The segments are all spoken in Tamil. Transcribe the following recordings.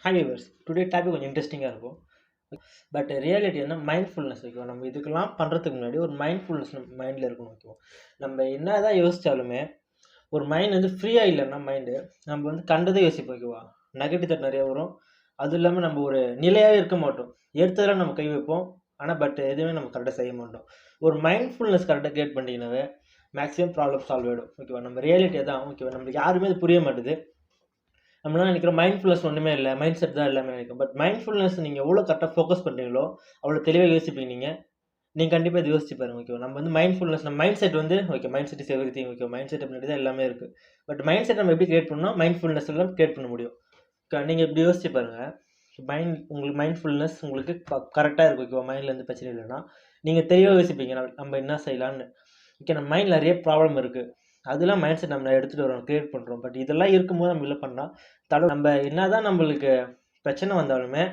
ஹாய் வியூவர்ஸ், டுடே டாபிக் கொஞ்சம் இன்ட்ரெஸ்டிங்காக இருக்கும். பட் ரியாலிட்டி என்ன மைண்ட்ஃபுல்னஸ் வைக்கும். நம்ம இதுக்கெல்லாம் பண்ணுறதுக்கு முன்னாடி ஒரு மைண்ட்ஃபுல்னஸ் நம்ம மைண்டில் இருக்கணும் வைக்கும். நம்ம என்ன தான் யோசித்தாலுமே ஒரு மைண்ட் வந்து ஃப்ரீயாக இல்லைன்னா மைண்டு நம்ம வந்து கண்டதை யோசிப்போம் வைக்குவா. நெகட்டிவ் தாட் நிறைய வரும். அதுவும் இல்லாமல் நம்ம ஒரு நிலையாகவே இருக்க மாட்டோம். எடுத்ததெல்லாம் நம்ம கை வைப்போம். ஆனால் எதுவுமே நம்ம கரெக்டாக செய்ய மாட்டோம். ஒரு மைண்ட்ஃபுல்னஸ் கரெக்டாக கிரியேட் பண்ணிட்டீங்கன்னாவே மேக்ஸிமம் ப்ராப்ளம் சால்வ் ஆகிடும் ஓகேவா. நம்ம ரியாலிட்டியாக தான் ஓகேவா. நம்மளுக்கு யாருமே அது புரிய மாட்டுது. நம்மளாம் நினைக்கிறோம் மைண்ட்ஃபுல்னஸ் ஒன்றுமே இல்லை, மைண்ட் செட் தான் எல்லாமே நினைக்கிறோம். பட் மைண்ட்ஃபுல்னஸ் நீங்கள் எவ்வளோ கரெக்டாக ஃபோக்கஸ் பண்ணுறீங்களோ அவ்வளோ தெளிவாக யோசிப்பீங்க. நீங்கள் கண்டிப்பாக இது யோசிச்சு பாருங்க ஓகே. நம்ம வந்து மைண்ட்ஃபுல்னஸ் நம்ம மைண்ட் செட் வந்து okay, mind set is every thing okay. Mind set அப்படின்றது தான் எல்லாமே இருக்குது. பட் மைண்ட் செட் நம்ம எப்படி கிரியேட் பண்ணணும், மைண்ட்ஃபுல்னஸ் எல்லாம் கிரியேட் பண்ண முடியும். நீங்கள் இப்படி யோசிச்சு பாருங்கள். உங்களுக்கு மைண்ட்ஃபுல்னஸ் உங்களுக்கு கரெக்டாக இருக்கும் ஓகேவா. மைண்டில் எந்த பிரச்சனை இல்லைன்னா நீங்கள் தெளிவாக யோசிப்பீங்க நம்ம என்ன செய்யலான்னு. ஓகே, நம்ம மைண்டில் நிறைய ப்ராப்ளம் இருக்குது. அதெல்லாம் மைண்ட் செட் நம்ம எடுத்துகிட்டு வரோம், கிரியேட் பண்ணுறோம். பட் இதெல்லாம் இருக்கும்போது நம்ம இல்லை பண்ணால் நம்ம என்ன தான் நம்மளுக்கு பிரச்சனை வந்தாலுமே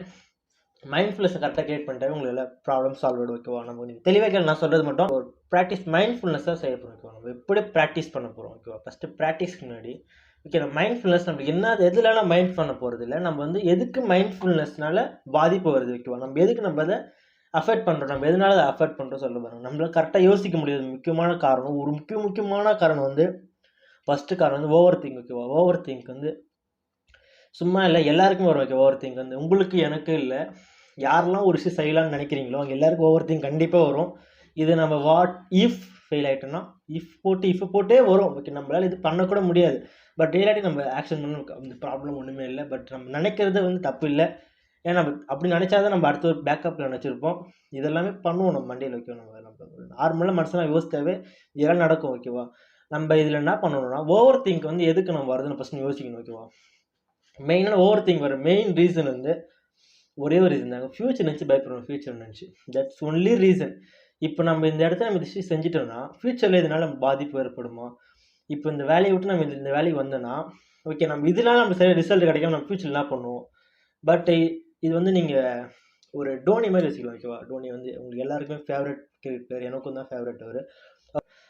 மைண்ட்ஃபுல்னஸ் கரெக்டாக கிரியேட் பண்ணிட்டாவே உங்களுக்கு எல்லாம் ப்ராப்ளம் சால்வ் ஆகிடும் ஓகேவா. நம்ம நீங்கள் தெளிவாக நான் சொல்கிறது மட்டும் ஒரு ப்ராக்டிஸ் மைண்ட்ஃபுல்னஸ் தான் செய்ய போகிறோம் ஓகேவா. நம்ம எப்படி ப்ராக்டிஸ் பண்ண போகிறோம் ஓகேவா. ஃபஸ்ட்டு ப்ராக்டிஸ்க்கு முன்னாடி ஓகே நம்ம மைண்ட்ஃபுல்னஸ் நம்மளுக்கு என்ன எதுலாம் மைண்ட் பண்ண போகிறது இல்லை. நம்ம வந்து எதுக்கு மைண்ட்ஃபுல்னஸ்னால பாதிப்பு வருது ஓகேவா. நம்ம எதுக்கு நம்ம அதை அஃபெக்ட் பண்ணுறோம், நம்ம எதனால அதை அஃபெக்ட் பண்ணுறோம் சொல்ல பாருங்க. நம்மளால் கரெக்டாக யோசிக்க முடியாது. முக்கியமான காரணம் ஒரு முக்கியமான காரணம் வந்து ஃபஸ்ட்டு காரணம் வந்து ஓவர் திங்க் ஓகேவா. ஓவர் திங்க் வந்து சும்மா இல்லை, எல்லாருக்கும் வரும் ஓகே. ஓவர் திங்க் வந்து உங்களுக்கு எனக்கு இல்லை, யாரெல்லாம் ஒரு விஷயம் செய்யலாம்னு நினைக்கிறீங்களோ அவங்க எல்லாருக்கும் ஓவர் திங்க் கண்டிப்பாக வரும். இது நம்ம வாட் இஃப் ஃபெயில் ஆகிட்டோன்னா இஃப் போட்டே வரும் ஓகே. நம்மளால் இது பண்ணக்கூட முடியாது. பட் ரியலாட்டி நம்ம ஆக்ஷன் பண்ண அந்த ப்ராப்ளம் ஒன்றுமே இல்லை. பட் நம்ம நினைக்கிறது வந்து தப்பு இல்லை. ஏன்னா நம்ம அப்படி நினச்சாதான் நம்ம அடுத்த ஒரு பேக்கப்பில் நினச்சிருப்போம். இதெல்லாமே பண்ணுவோம் நம்ம மண்டியில் வைக்கணும். நம்ம நார்மலாக மனுஷனாக யோசித்தாவே இதெல்லாம் நடக்கும் ஓகேவா. நம்ம இதில் என்ன பண்ணணும்னா ஓவர் திங்க் வந்து எதுக்கு நம்ம வருதுன்னு ஃபஸ்ட்டு யோசிக்கணும் ஓகேவா. மெயினான ஓவர் திங்க் வர மெயின் ரீசன் வந்து ஒரே ஒரு ரீசன் தாங்க. ஃப்யூச்சர் நினச்சி பயப்படுறோம். ஃப்யூச்சர் நினச்சி தட்ஸ் ஒன்லி ரீசன். இப்போ நம்ம இந்த இடத்துல நம்ம விஷயம் செஞ்சிட்டோம்னா ஃப்யூச்சரில் இதனால் நம்ம பாதிப்பு ஏற்படுமா. இப்போ இந்த வேலையை விட்டு நம்ம இந்த வேலைக்கு வந்தோன்னா ஓகே, நம்ம இதெல்லாம் நம்ம சரி ரிசல்ட் கிடைக்காம நம்ம ஃப்யூச்சர் என்ன பண்ணுவோம். பட் இது வந்து நீங்கள் ஒரு டோனி மாதிரி வச்சுக்கலாம் ஓகேவா. டோனி வந்து உங்களுக்கு எல்லாருக்குமே ஃபேவரட் கிரிக்கெட்டர், எனக்கும் தான் ஃபேவரட்.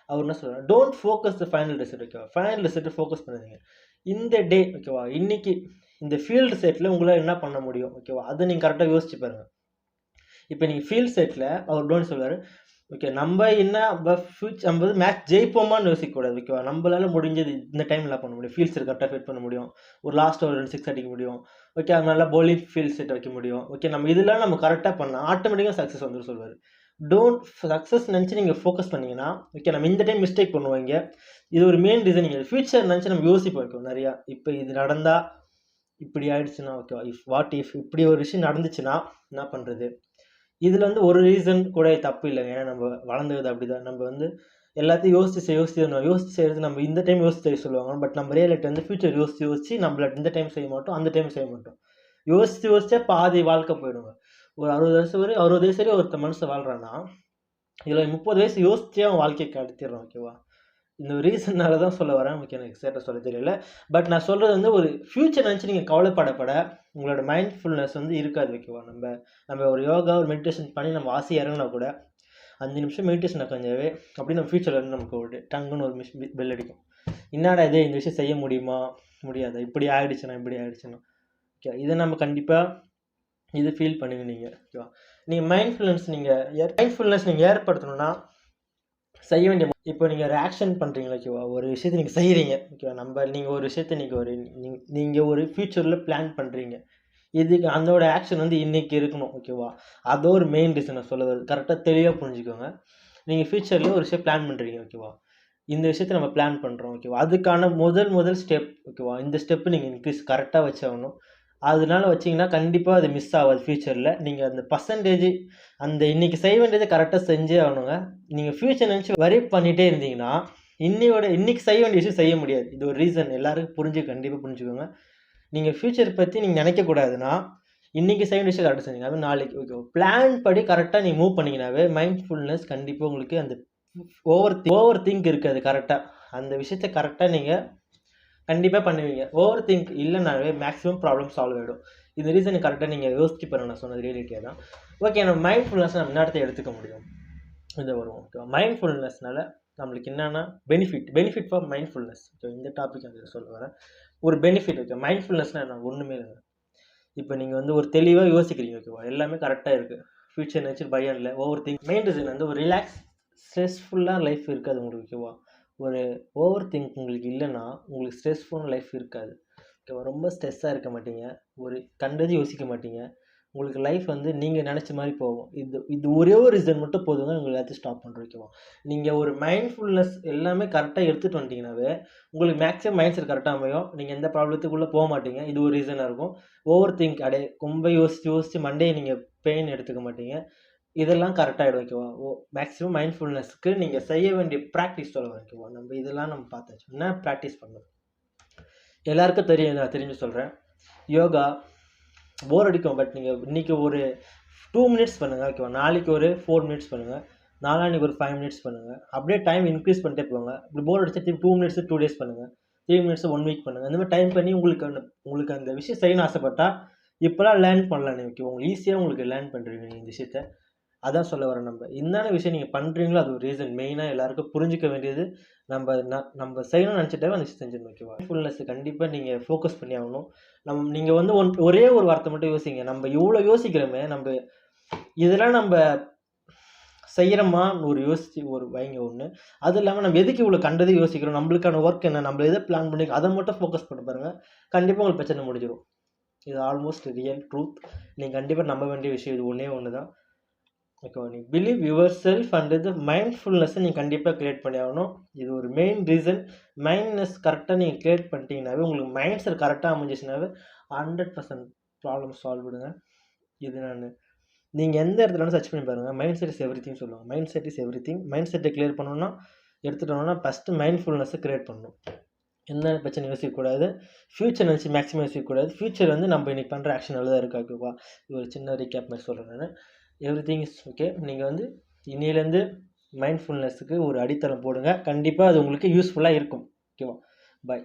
அவர் என்ன சொல்கிறார், don't focus the final result ஓகேவா. ஃபைனல் ரிசல்ட்டு ஃபோக்கஸ் பண்ணுறீங்க இந்த டே ஓகேவா. இன்னைக்கு இந்த ஃபீல்டு செட்டில் உங்களால் என்ன பண்ண முடியும் ஓகேவா. அதை நீங்கள் கரெக்டாக யோசிச்சு பாருங்கள். இப்போ நீங்கள் ஃபீல்டு செட்டில் அவர் டோனி சொல்வார் ஓகே, நம்ம என்ன நம்ம மேட்ச் ஜெயிப்போமான்னு யோசிக்கக்கூடாது ஓகேவா. நம்மளால முடிஞ்சது இந்த டைம் என்ன பண்ண முடியும், ஃபீல்ட் செட் கரெக்டாக ஃபிட் பண்ண முடியும். ஒரு லாஸ்ட் ஒரு 2 6 அடிக்க முடியும் ஓகே. அதனால பவுலிங் ஃபீல்ட் செட் வைக்க முடியும் ஓகே. நம்ம இதெல்லாம் நம்ம கரெக்டாக பண்ணால் ஆட்டோமேட்டிக்காக சக்ஸஸ் வந்துடும் சொல்வார். டோன்ட் சக்ஸஸ் நினச்சி நீங்கள் ஃபோக்கஸ் பண்ணிங்கன்னா ஓகே, நம்ம இந்த டைம் மிஸ்டேக் பண்ணுவாங்க. இது ஒரு மெயின் ரீசன். நீங்கள் ஃபியூச்சர் நினச்சி நம்ம யோசிப்போம் ஓகே நிறையா. இப்போ இது நடந்தால் இப்படி ஆயிடுச்சுன்னா ஓகேவா, இஃப் இப்படி ஒரு விஷயம் நடந்துச்சுன்னா என்ன பண்ணுறது. இதில் வந்து ஒரு ரீசன் கூட தப்பு இல்லைங்க. ஏன்னா நம்ம வளர்ந்தது அப்படி தான். நம்ம வந்து எல்லாத்தையும் யோசித்து செய்கிறது நம்ம இந்த டைம் யோசிச்சு செய்ய சொல்லுவாங்க. பட் நம்ம ரியாலிட்டி வந்து ஃபியூச்சர் யோசிச்சு நம்மள இந்த டைம் செய்ய மாட்டோம், அந்த டைம் செய்ய மாட்டோம். யோசிச்சா பாதி வாழ்க்கை போயிடுங்க. ஒரு 60 வயசு வரை ஒருத்த மனுஷன் வாழ்கிறான்னா இதில் 30 வயசு யோசிச்சே அவன் வாழ்க்கையை கடத்திடுறான் ஓகேவா. இந்த ஒரு ரீசன்னால தான் சொல்ல வரேன் ஓகே. எனக்கு எக்ஸாக்டாக சொல்ல தெரியல. பட் நான் சொல்கிறது வந்து ஒரு ஃப்யூச்சர் நினச்சி நீங்கள் கவலைப்படப்பட உங்களோட மைண்ட்ஃபுல்னஸ் வந்து இருக்காது ஓகேவா. நம்ம ஒரு யோகா ஒரு மெடிடேஷன் பண்ணி நம்ம ஆசை இறங்கினா கூட 5 நிமிஷம் மெடிடேஷன் உட்காந்தாவே அப்படி நம்ம ஃப்யூச்சரில் வந்து நமக்கு ஒரு டங்குன்னு ஒரு பெல் அடிக்கும். என்னடா இது, இந்த விஷயம் செய்ய முடியுமா முடியாது, இப்படி ஆகிடுச்சுன்னா ஓகே. இதை நம்ம கண்டிப்பாக இது ஃபீல் பண்ணுங்க நீங்கள் ஓகேவா. நீங்கள் மைண்ட்ஃபுல்னஸ் நீங்கள் ஏற்படுத்தணும்னா செய்ய வேண்டிய இப்போ நீங்கள் ஒரு ஆக்ஷன் பண்ணுறீங்களா ஓகேவா. ஒரு விஷயத்தை நீங்கள் செய்கிறீங்க ஓகேவா. நீங்கள் ஒரு விஷயத்தை நீங்கள் ஒரு ஃப்யூச்சரில் பிளான் பண்ணுறீங்க. இதுக்கு அதோட ஆக்ஷன் வந்து இன்றைக்கி இருக்கணும் ஓகேவா. அதோ ஒரு மெயின் ரீசன் நான் சொல்ல வருது. கரெக்டாக தெளிவாக புரிஞ்சுக்கோங்க. நீங்கள் ஃப்யூச்சரில் ஒரு விஷயம் பிளான் பண்ணுறீங்க ஓகேவா. இந்த விஷயத்தை நம்ம பிளான் பண்ணுறோம் ஓகேவா. அதுக்கான முதல் ஸ்டெப் ஓகேவா. இந்த ஸ்டெப்பு நீங்கள் இன்க்ரீஸ் கரெக்டாக வச்சாகணும். அதனால வச்சிங்கன்னா கண்டிப்பாக அது மிஸ் ஆகாது ஃப்யூச்சரில். நீங்கள் அந்த பர்சன்டேஜ் அந்த இன்றைக்கி செய்ய வேண்டியதை கரெக்டாக செஞ்சே ஆகணுங்க. நீங்கள் ஃப்யூச்சர் நினச்சி வரி பண்ணிகிட்டே இருந்தீங்கன்னா இன்றைக்கி செய்ய வேண்டிய விஷயம் செய்ய முடியாது. இது ஒரு ரீசன் எல்லாருக்கும் கண்டிப்பாக புரிஞ்சுக்கோங்க. நீங்கள் ஃப்யூச்சர் பற்றி நீங்கள் நினைக்கக்கூடாதுன்னா இன்றைக்கி செய்ய வேண்டிய விஷயம் கரெக்டாக செஞ்சீங்க. அது நாளைக்கு ஓகே பிளான் படி கரெக்டாக நீங்கள் மூவ் பண்ணிங்கனாவே மைண்ட்ஃபுல்னஸ் கண்டிப்பாக உங்களுக்கு அந்த ஓவர் திங்க் இருக்காது. கரெக்டாக அந்த விஷயத்தை கரெக்டாக நீங்கள் கண்டிப்பாக பண்ணுவீங்க. ஓவர் திங்க் இல்லைனாவே மேக்ஸிமம் ப்ராப்ளம் சால்வ் ஆகிடும். இந்த ரீசன் கரெக்டாக நீங்கள் யோசிச்சு பாருங்க. நான் சொன்னது ரியாலிட்டியாக தான் ஓகே. நம்ம மைண்ட்ஃபுல்னஸ் நம்ம நேரத்தை எடுத்துக்க முடியும். இதை வரும் ஓகே. மைண்ட்ஃபுல்னஸ்னால நம்மளுக்கு என்னென்னா பெனிஃபிட் ஃபார் மைண்ட்ஃபுல்னஸ் ஓகே. இந்த டாபிக் நான் சொல்ல வரேன். ஒரு பெனிஃபிட் ஓகே. மைண்ட்ஃபுல்னஸ்னால் என்ன, ஒன்றுமே இல்லைங்க. இப்போ நீங்கள் வந்து ஒரு தெளிவாக யோசிக்கிறீங்க ஓகேவா, எல்லாமே கரெக்டாக இருக்குது, ஃப்யூச்சர் நினச்சி பயம் இல்லை, ஓவர் திங்க். மெயின் ரீசன் வந்து ஒரு ரிலாக்ஸ் ஸ்ட்ரெஸ்ஃபுல்லாக லைஃப் இருக்காது உங்களுக்கு ஓகேவா. ஒரு ஓவர் திங்க் உங்களுக்கு இல்லைன்னா உங்களுக்கு ஸ்ட்ரெஸ்ஃபுல் லைஃப் இருக்காது ஓகேவா. ரொம்ப ஸ்ட்ரெஸ்ஸாக இருக்க மாட்டீங்க, ஒரு கண்டது யோசிக்க மாட்டீங்க, உங்களுக்கு லைஃப் வந்து நீங்கள் நினச்ச மாதிரி போகும். இது ஒரே ஒரு ரீசன் மட்டும் போதுங்க உங்களுக்கு எல்லாத்தையும் ஸ்டாப் பண்ணுறோம் ஓகேவா. நீங்கள் ஒரு மைண்ட்ஃபுல்னஸ் எல்லாமே கரெக்டாக எடுத்துகிட்டு வந்துட்டீங்கன்னாவே உங்களுக்கு மேக்ஸிமம் மைண்ட் செட் கரெக்டாக அமையும், நீங்கள் எந்த ப்ராப்ளத்துக்குள்ளே போக மாட்டீங்க. இது ஒரு ரீசனாக இருக்கும். ஓவர் திங்க் அடே ரொம்ப யோசித்து மண்டே நீங்கள் பெயின் எடுத்துக்க மாட்டீங்க, இதெல்லாம் கரெக்டாகிடும் ஓகேவா. மேக்ஸிமம் மைண்ட்ஃபுல்னஸ்க்கு நீங்கள் செய்ய வேண்டிய ப்ராக்டிஸ் சொல்லலாம் ஓகேவா. இதெல்லாம் நம்ம பார்த்தாச்சு. என்ன ப்ராக்டிஸ் பண்ணணும் எல்லாருக்கும் தெரியும், நான் தெரிஞ்சு சொல்கிறேன். யோகா போர் அடிக்கும், பட் நீங்கள் இன்றைக்கி ஒரு 2 மினிட்ஸ் பண்ணுங்கள் ஓகேவா, நாளைக்கு ஒரு 4 மினிட்ஸ் பண்ணுங்கள், நாளான்னைக்கு ஒரு 5 மினிட்ஸ் பண்ணுங்கள், அப்படியே டைம் இன்க்ரீஸ் பண்ணிட்டே போங்க. இப்படி போர் அடிச்சா திருப்பி 2 மினிட்ஸ் 2 டேஸ் பண்ணுங்கள், 3 மினிட்ஸ் 1 வீக் பண்ணுங்கள். அந்த மாதிரி டைம் பண்ணி உங்களுக்கு அந்த விஷயம் செய்யணும்னு ஆசைப்பட்டால் இப்போலாம் லேர்ன் பண்ணலாம் நீங்கள் ஓகே. உங்களுக்கு ஈஸியாக உங்களுக்கு லேர்ன் பண்ணுறீங்க நீங்கள் இந்த விஷயத்த. அதான் சொல்ல வரேன். நம்ம என்னென்ன விஷயம் நீங்கள் பண்ணுறீங்களோ அது ஒரு ரீசன். மெயினாக எல்லாருக்கும் புரிஞ்சிக்க வேண்டியது, நம்ம செய்யணும்னு நினச்சிட்டாவே அந்த விஷயம் செஞ்சிடணும் ஓகேவா. மைண்ட்ஃபுல்னஸ் கண்டிப்பாக நீங்கள் ஃபோக்கஸ் பண்ணி ஆகணும். நீங்கள் வந்து ஒரே ஒரு வார்த்தை மட்டும் யோசிங்க. நம்ம இவ்வளோ யோசிக்கிறோமே, நம்ம இதெல்லாம் நம்ம செய்கிறோமா ஒரு வைங்க ஒன்று. அது இல்லாமல் நம்ம எதுக்கு இவ்வளோ கண்டது யோசிக்கிறோம், நம்மளுக்கான ஒர்க் என்ன, நம்ம எதை பிளான் பண்ணி அதை மட்டும் ஃபோக்கஸ் பண்ண பாருங்கள், கண்டிப்பாக உங்களுக்கு பிரச்சனை முடிஞ்சிடும். இது ஆல்மோஸ்ட் ரியல் ட்ரூத். நீங்கள் கண்டிப்பாக நம்ப வேண்டிய விஷயம் இது ஒன்று தான் ஓகேவா. நீ பிலீவ் யுவர் செல்ஃப் அண்ட் இது மைண்ட்ஃபுல்னஸை நீங்கள் கண்டிப்பாக க்ரியேட் பண்ணி ஆகணும். இது ஒரு மெயின் ரீசன். மைண்ட்னஸ் கரெக்டாக நீங்கள் க்ரியேட் பண்ணிட்டீங்கன்னாவே, உங்களுக்கு மைண்ட் செட் கரெக்டாக அமைஞ்சிச்சுனாவே 100% ப்ராப்ளம் சால்வ் விடுங்க. இது நீங்கள் எந்த இடத்துல சர்ச் பண்ணி பாருங்கள், mind set is everything சொல்லுவாங்க. Mind set is everything. Mind செட்டை கிளியர் பண்ணணும்னா எடுத்துட்டோம்னா ஃபஸ்ட்டு மைண்ட்ஃபுல்னஸை க்ரியேட் பண்ணணும். எந்த பிரச்சனை யோசிக்கக்கூடாது, ஃப்யூச்சர் நினச்சி மேக்ஸிமம் யோசிக்கக்கூடாது. ஃப்யூச்சர் வந்து நம்ம இன்றைக்கி பண்ணுற ஆக்ஷன் நல்லதாக இருக்கா ஓகேவா. ஒரு சின்ன ரீகேப் மாதிரி சொல்கிறேன் நான். Every thing is okay. நீங்கள் வந்து இன்னிலேருந்து மைண்ட்ஃபுல்னஸுக்கு ஒரு அடித்தளம் போடுங்க, கண்டிப்பாக அது உங்களுக்கு யூஸ்ஃபுல்லாக இருக்கும் ஓகேவா. பாய்.